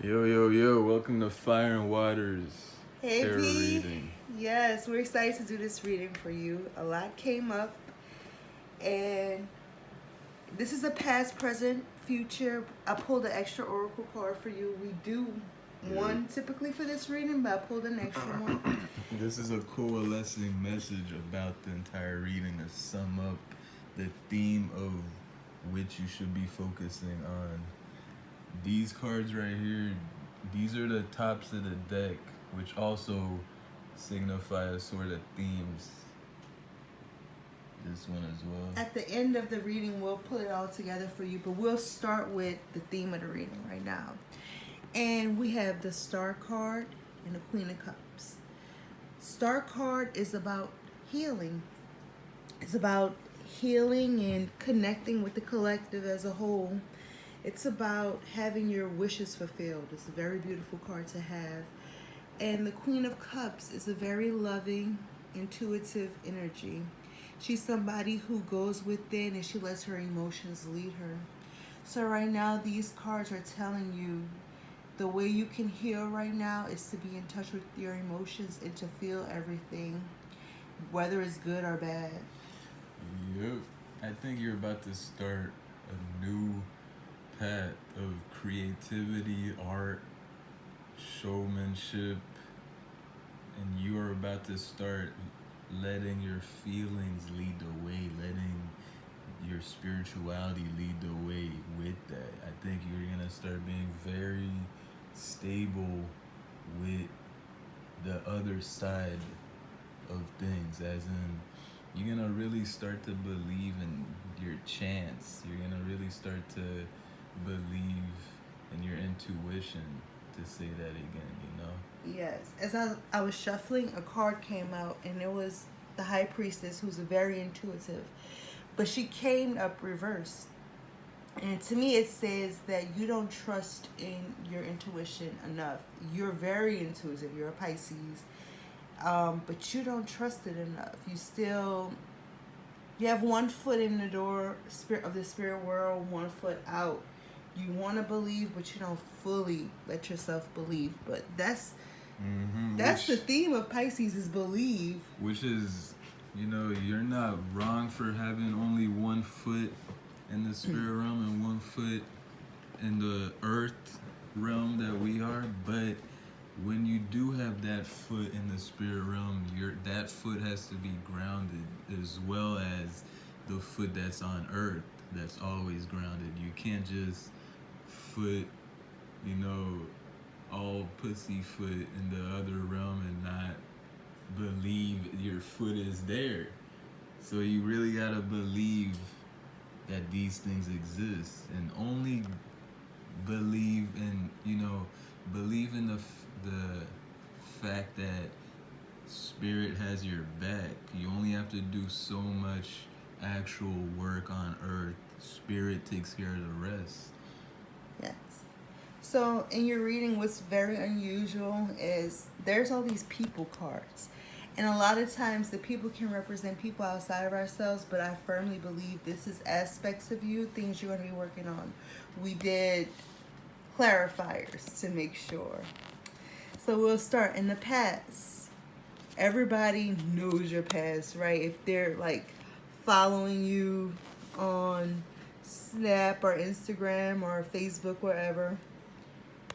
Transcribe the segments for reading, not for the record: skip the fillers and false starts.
Yo, yo, yo, welcome to Fire and Waters Hey Tarot V. Reading. Yes, we're excited to do this reading for you. A lot came up, and this is a past, present, future. I pulled an extra oracle card for you. We do one typically for this reading, but I pulled an extra one. This is a coalescing message about the entire reading to sum up the theme of which you should be focusing on. These cards right here, these are the tops of the deck, which also signify a sort of themes. This one as well. At the end of the reading, we'll put it all together for you, but we'll start with the theme of the reading right now. And we have the Star card and the Queen of Cups. Star card is about healing. It's about healing and connecting with the collective as a whole. It's about having your wishes fulfilled. It's a very beautiful card to have. And the Queen of Cups is a very loving, intuitive energy. She's somebody who goes within and she lets her emotions lead her. So right now, these cards are telling you the way you can heal right now is to be in touch with your emotions and to feel everything, whether it's good or bad. Yep. I think you're about to start a new path of creativity, art, showmanship, and you are about to start letting your feelings lead the way, letting your spirituality lead the way with that. I think you're gonna start being very stable with the other side of things, as in you're gonna really start to believe in your chance. You're gonna really start to believe in your intuition, to say that again, you know? Yes. As I was shuffling, a card came out, and it was the High Priestess, who's very intuitive. But she came up reversed. And to me, it says that you don't trust in your intuition enough. You're very intuitive. You're a Pisces. But you don't trust it enough. You have one foot in the door of the spirit world, one foot out. You want to believe, but you don't fully let yourself believe. But that's the theme of Pisces, is believe. Which is, you're not wrong for having only one foot in the spirit realm and one foot in the earth realm that we are, but when you do have that foot in the spirit realm, that foot has to be grounded, as well as the foot that's on earth that's always grounded. You can't just foot, all pussyfoot in the other realm and not believe your foot is there. So you really gotta believe that these things exist, and only believe in, believe in the fact that spirit has your back. You only have to do so much actual work on earth. Spirit takes care of the rest. Yes. So in your reading, what's very unusual is there's all these people cards. And a lot of times the people can represent people outside of ourselves, but I firmly believe this is aspects of you, things you're going to be working on. We did clarifiers to make sure. So we'll start in the past. Everybody knows your past, right? If they're like following you on Snap or Instagram or Facebook, wherever.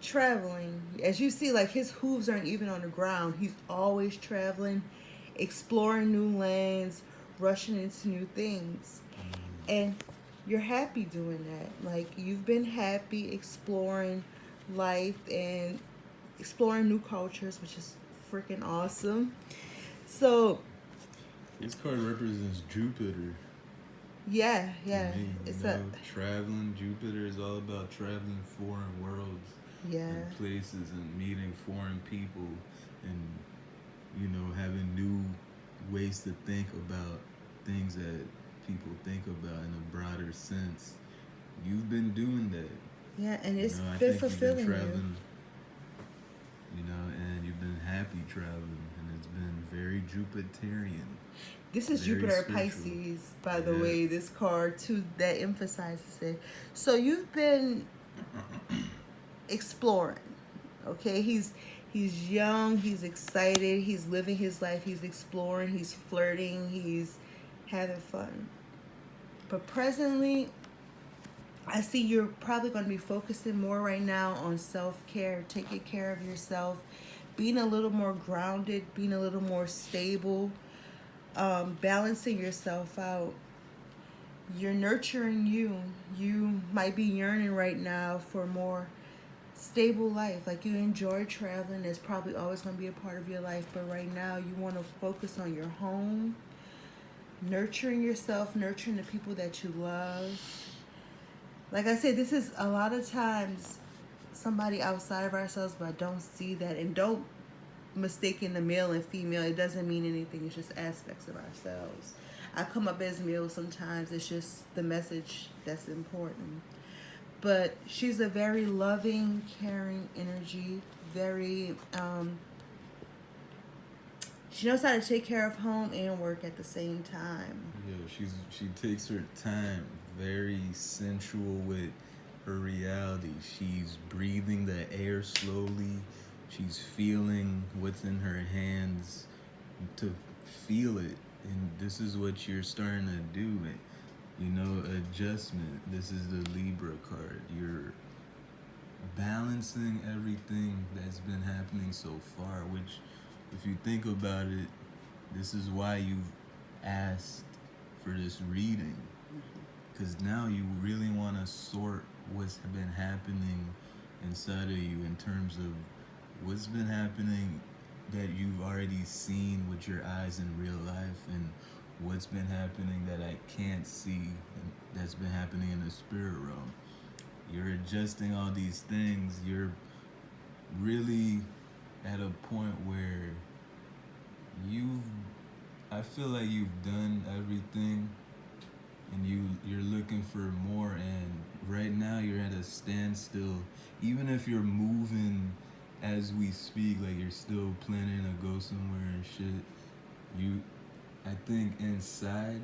Traveling. As you see, like, his hooves aren't even on the ground. He's always traveling, exploring new lands, rushing into new things. And you're happy doing that. Like, you've been happy exploring life and exploring new cultures, which is freaking awesome. So This card represents Jupiter. yeah. It's traveling. Jupiter is all about traveling foreign worlds. Yeah. And places, and meeting foreign people, and having new ways to think about things that people think about in a broader sense. You've been doing that. Yeah, and it's I been think fulfilling you've been traveling, and you've been happy traveling, and it's been very Jupiterian. This is Very Jupiter spiritual. Pisces, by the Yeah. way, this card too, that emphasizes it. So you've been exploring. Okay, he's young, he's excited, he's living his life, he's exploring, he's flirting, he's having fun. But presently, I see you're probably going to be focusing more right now on self-care, taking care of yourself, being a little more grounded, being a little more stable, balancing yourself out. You're nurturing you. You might be yearning right now for more stable life. Like you enjoy traveling, it's probably always going to be a part of your life, but right now you want to focus on your home, nurturing yourself, nurturing the people that you love. Like I said, this is a lot of times somebody outside of ourselves, but I don't see that. And don't mistake the male and female. It doesn't mean anything. It's just aspects of ourselves. I come up as male sometimes. It's just the message that's important. But she's a very loving, caring energy. Very, she knows how to take care of home and work at the same time. Yeah, she takes her time, very sensual with her reality. She's breathing the air slowly. She's feeling what's in her hands to feel it. And this is what you're starting to do. You know, adjustment. This is the Libra card. You're balancing everything that's been happening so far, which, if you think about it, this is why you've asked for this reading. Because now you really want to sort what's been happening inside of you in terms of what's been happening that you've already seen with your eyes in real life, and what's been happening that I can't see and that's been happening in the spirit realm. You're adjusting all these things. You're really at a point where I feel like you've done everything, and you're looking for more, and right now you're at a standstill. Even if you're moving as we speak, like you're still planning to go somewhere and shit, I think inside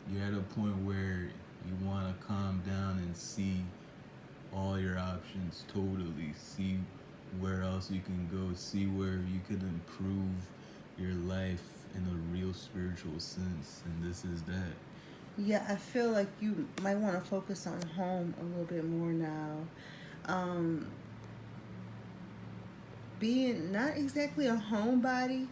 you're at a point where you want to calm down and see all your options totally, see where else you can go, see where you could improve your life in a real spiritual sense, and this is that. Yeah, I feel like you might want to focus on home a little bit more now. Being not exactly a homebody,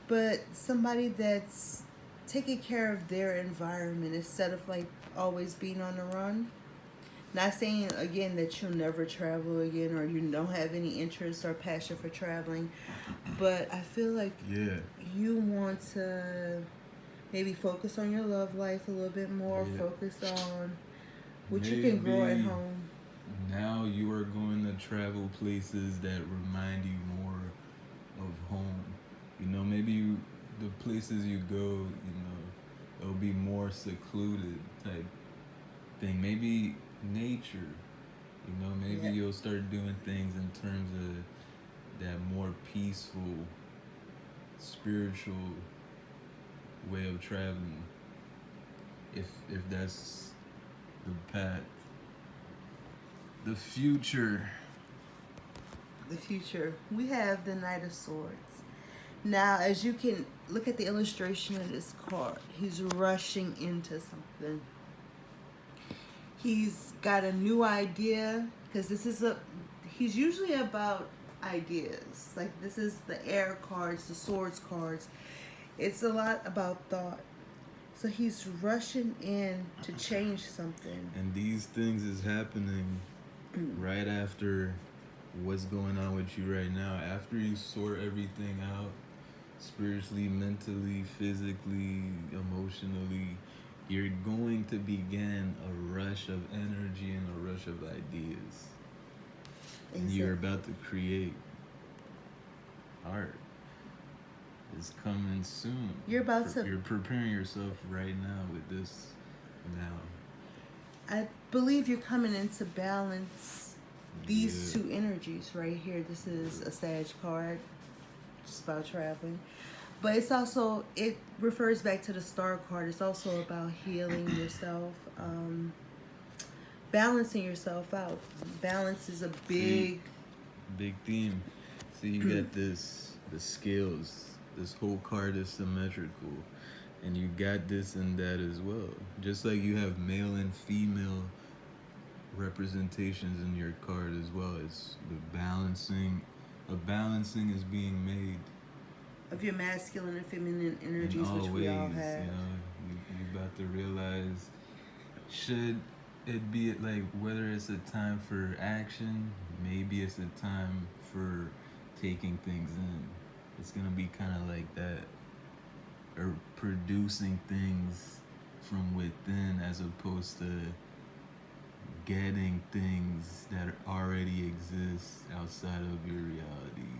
but somebody that's taking care of their environment instead of like always being on the run. Not saying again that you'll never travel again or you don't have any interest or passion for traveling, but I feel like you want to maybe focus on your love life a little bit more, focus on what you can grow at home. Now you are going to travel places that remind you more of home. You know, maybe the places you go, you know, it'll be more secluded type thing. Maybe nature, you know, maybe you'll start doing things in terms of that more peaceful, spiritual way of traveling. If that's the path. The future. We have the Knight of Swords. Now, as you can look at the illustration of this card, he's rushing into something. He's got a new idea, because he's usually about ideas. Like this is the air cards, the swords cards. It's a lot about thought. So he's rushing in to change something. And these things is happening right after what's going on with you right now. After you sort everything out, spiritually, mentally, physically, emotionally, you're going to begin a rush of energy and a rush of ideas. And you're about to create art. It's coming soon. You're preparing yourself right now with this now. I believe you're coming into balance these two energies right here. This is a Sag card, just about traveling. But it's also, it refers back to the Star card. It's also about healing yourself, balancing yourself out. Balance is a big big theme. So you got the scales. This whole card is symmetrical, and you got this and that as well. Just like you have male and female representations in your card as well. It's the balancing. A balancing is being made Of your masculine and feminine in energies, all which ways. we all have. You about to realize, should it be like whether it's a time for action, maybe it's a time for taking things in. It's gonna be kind of like that, or producing things from within as opposed to getting things that already exist outside of your reality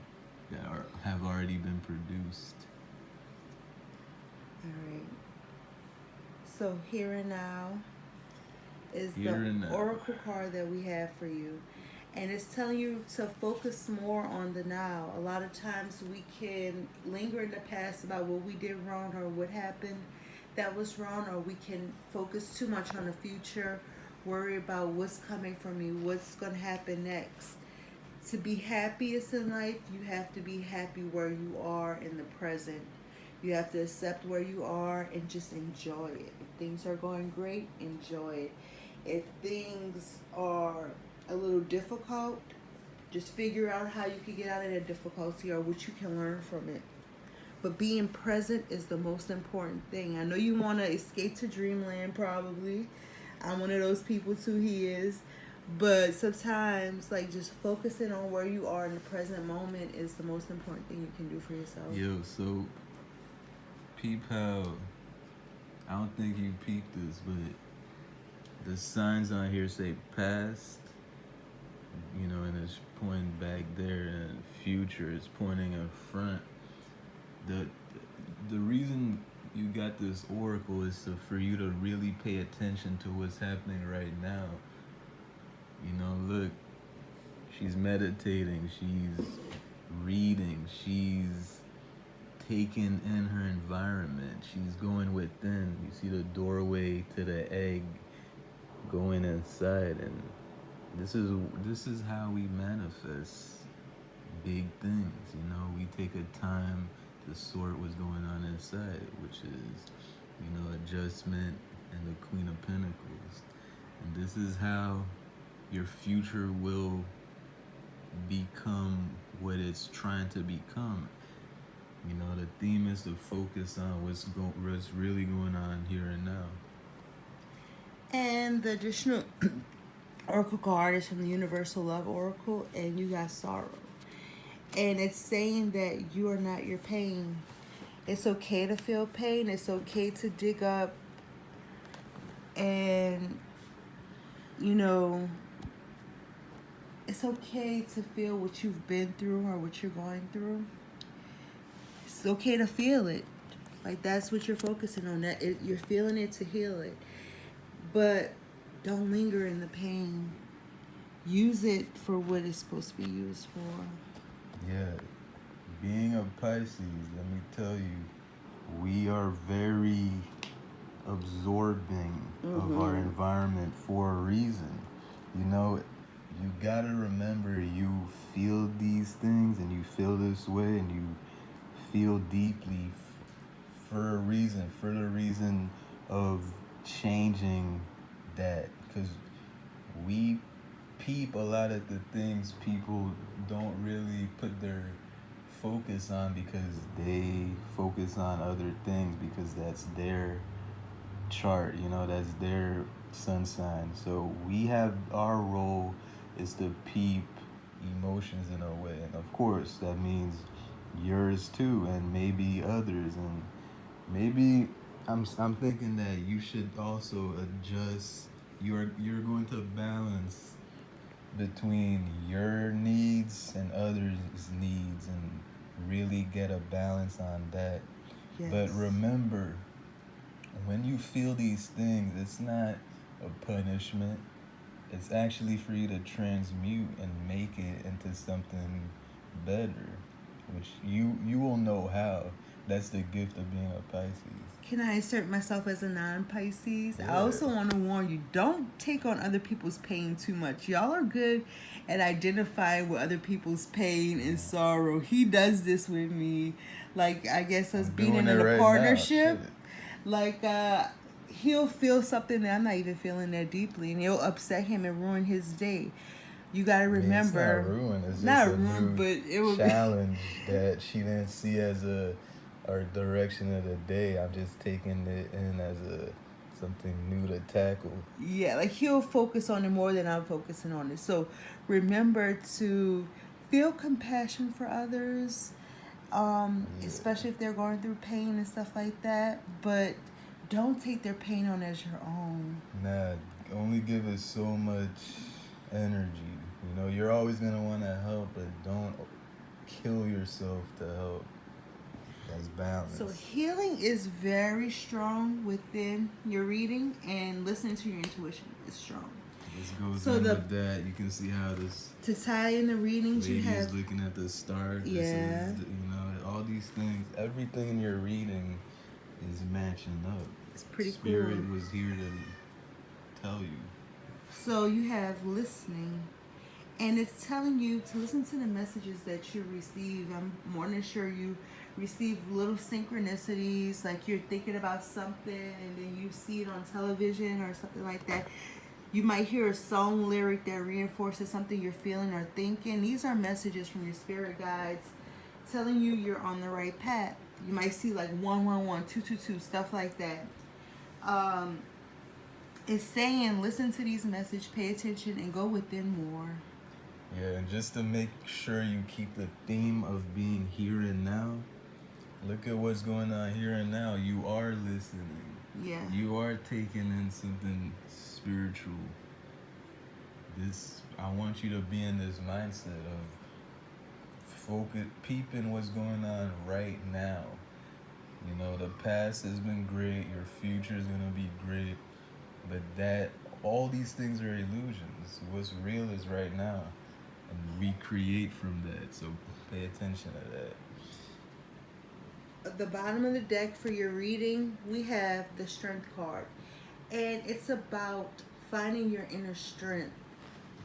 that have already been produced. All right. So here and now is Here and the now. oracle card that we have for you. And it's telling you to focus more on the now. A lot of times we can linger in the past about what we did wrong or what happened that was wrong, or we can focus too much on the future, worry about what's coming from you, what's going to happen next. To be happiest in life, you have to be happy where you are in the present. You have to accept where you are and just enjoy it. If things are going great, enjoy it. If things are a little difficult, just figure out how you can get out of that difficulty or what you can learn from it. But being present is the most important thing. I know you want to escape to dreamland, probably. I'm one of those people too, he is. But sometimes, like, just focusing on where you are in the present moment is the most important thing you can do for yourself. Yo, so peep how, I don't think you peeped this, but the signs on here say past, and it's pointing back there, and future is pointing in front. The reason you got this oracle is for you to really pay attention to what's happening right now. Look, she's meditating, she's reading, she's taking in her environment, she's going within. You see the doorway to the egg going inside, and this is how we manifest big things. We take a time to sort what's going on inside, which is, adjustment and the Queen of Pentacles. And this is how your future will become what it's trying to become. The theme is to focus on what's really going on here and now. And the additional oracle card is from the Universal Love Oracle, and you got sorrow. And it's saying that you are not your pain. It's okay to feel pain. It's okay to dig up and, it's okay to feel what you've been through or what you're going through. It's okay to feel it. Like, that's what you're focusing on. You're feeling it to heal it. But don't linger in the pain. Use it for what it's supposed to be used for. Yeah. Being a Pisces, let me tell you, we are very absorbing of our environment for a reason. You gotta remember, you feel these things and you feel this way and you feel deeply for a reason, for the reason of changing that. Because we peep a lot of the things people don't really put their focus on, because they focus on other things because that's their chart, that's their sun sign. So we have, our role is to peep emotions in a way, and of course that means yours too, and maybe others, and maybe I'm thinking that you should also adjust. You're going to balance between your needs and others' needs, and really get a balance on that. Yes. But remember, when you feel these things, it's not a punishment. It's actually for you to transmute and make it into something better, which you will know how. That's the gift of being a Pisces. Can I assert myself as a non-Pisces? Yeah. I also want to warn you, don't take on other people's pain too much. Y'all are good at identifying with other people's pain and sorrow. He does this with me. Like, I guess us I'm being doing in it a right partnership. now. Shit. Like, he'll feel something that I'm not even feeling that deeply, and it'll upset him and ruin his day. You gotta remember, I mean, it's not ruined. It's not just a ruined, new but it will challenge that she didn't see as a or direction of the day. I'm just taking it in as a something new to tackle. Yeah, like he'll focus on it more than I'm focusing on it. So remember to feel compassion for others, especially if they're going through pain and stuff like that. But don't take their pain on as your own. Nah, only give it so much energy. You know, you're always gonna want to help, but don't kill yourself to help. That's balance. So healing is very strong within your reading, and listening to your intuition is strong. This goes So in with that. You can see how this To tie in the readings, you lady have is looking at the stars. Yeah. This is, you know, all these things. Everything in your reading is matching up. it's pretty Spirit cool. was here to tell you. So you have listening, and it's telling you to listen to the messages that you receive. I'm more than sure you receive little synchronicities, like you're thinking about something and then you see it on television or something like that. You might hear a song lyric that reinforces something you're feeling or thinking. These are messages from your spirit guides telling you you're on the right path. You might see like 111, 222, stuff like that. It's saying listen to these messages, pay attention, and go within more. Yeah, and just to make sure you keep the theme of being here and now, look at what's going on here and now. You are listening. Yeah. You are taking in something spiritual. I want you to be in this mindset of focus, peeping what's going on right now. You know, the past has been great. Your future is gonna be great, but all these things are illusions. What's real is right now, and we create from that. So pay attention to that. At the bottom of the deck for your reading, we have the Strength card, and it's about finding your inner strength,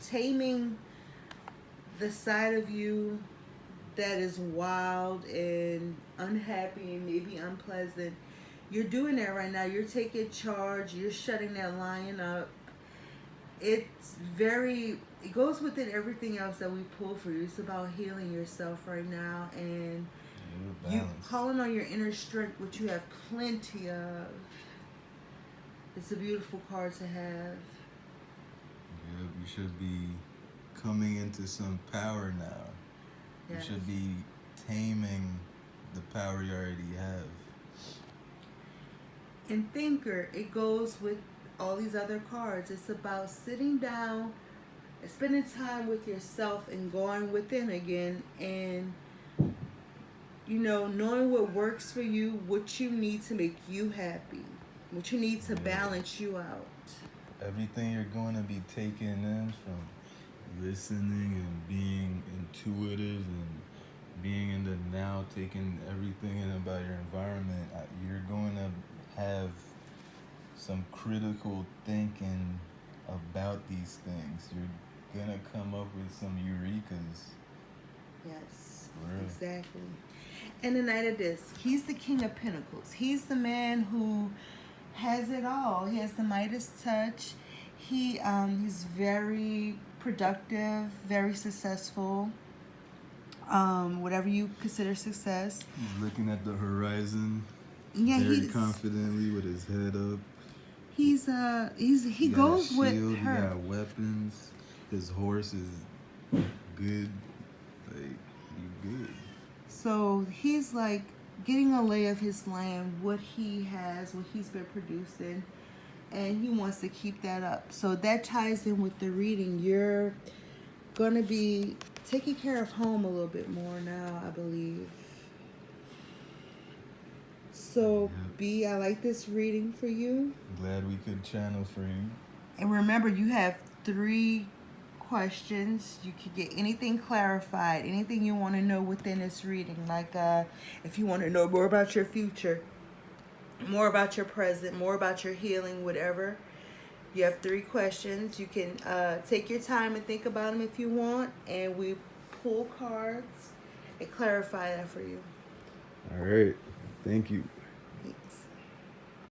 taming the side of you that is wild and unhappy and maybe unpleasant. You're doing that right now. You're taking charge. You're shutting that lion up. It goes within everything else that we pull for you. It's about healing yourself right now, and you calling on your inner strength, which you have plenty of. It's a beautiful card to have. Yeah, you should be coming into some power now. Yes. You should be taming the power you already have. And Thinker, it goes with all these other cards. It's about sitting down and spending time with yourself and going within again, and knowing what works for you, what you need to make you happy, what you need to balance you out. Everything you're going to be taking in from listening and being intuitive and being in the now, taking everything in about your environment, you're going to have some critical thinking about these things. You're going to come up with some eurekas. Yes, Really? exactly. And the Knight of Discs, he's the King of Pentacles. He's the man who has it all. He has the Midas touch. He's very productive, very successful. Whatever you consider success. He's looking at the horizon. Yeah, very confidently with his head up. He goes shield, with her. He got weapons. His horse is good. Like, you good. So he's like getting a lay of his land, what he has, what he's been producing, and he wants to keep that up. So that ties in with the reading. You're gonna be taking care of home a little bit more now, I believe. So B, I like this reading for you. Glad we could channel for you. And remember, you have 3 questions. You could get anything clarified, anything you want to know within this reading. Like if you want to know more about your future, more about your present, more about your healing, whatever. You have 3 questions. You can take your time and think about them if you want, and we pull cards and clarify that for you. All right. Thank you.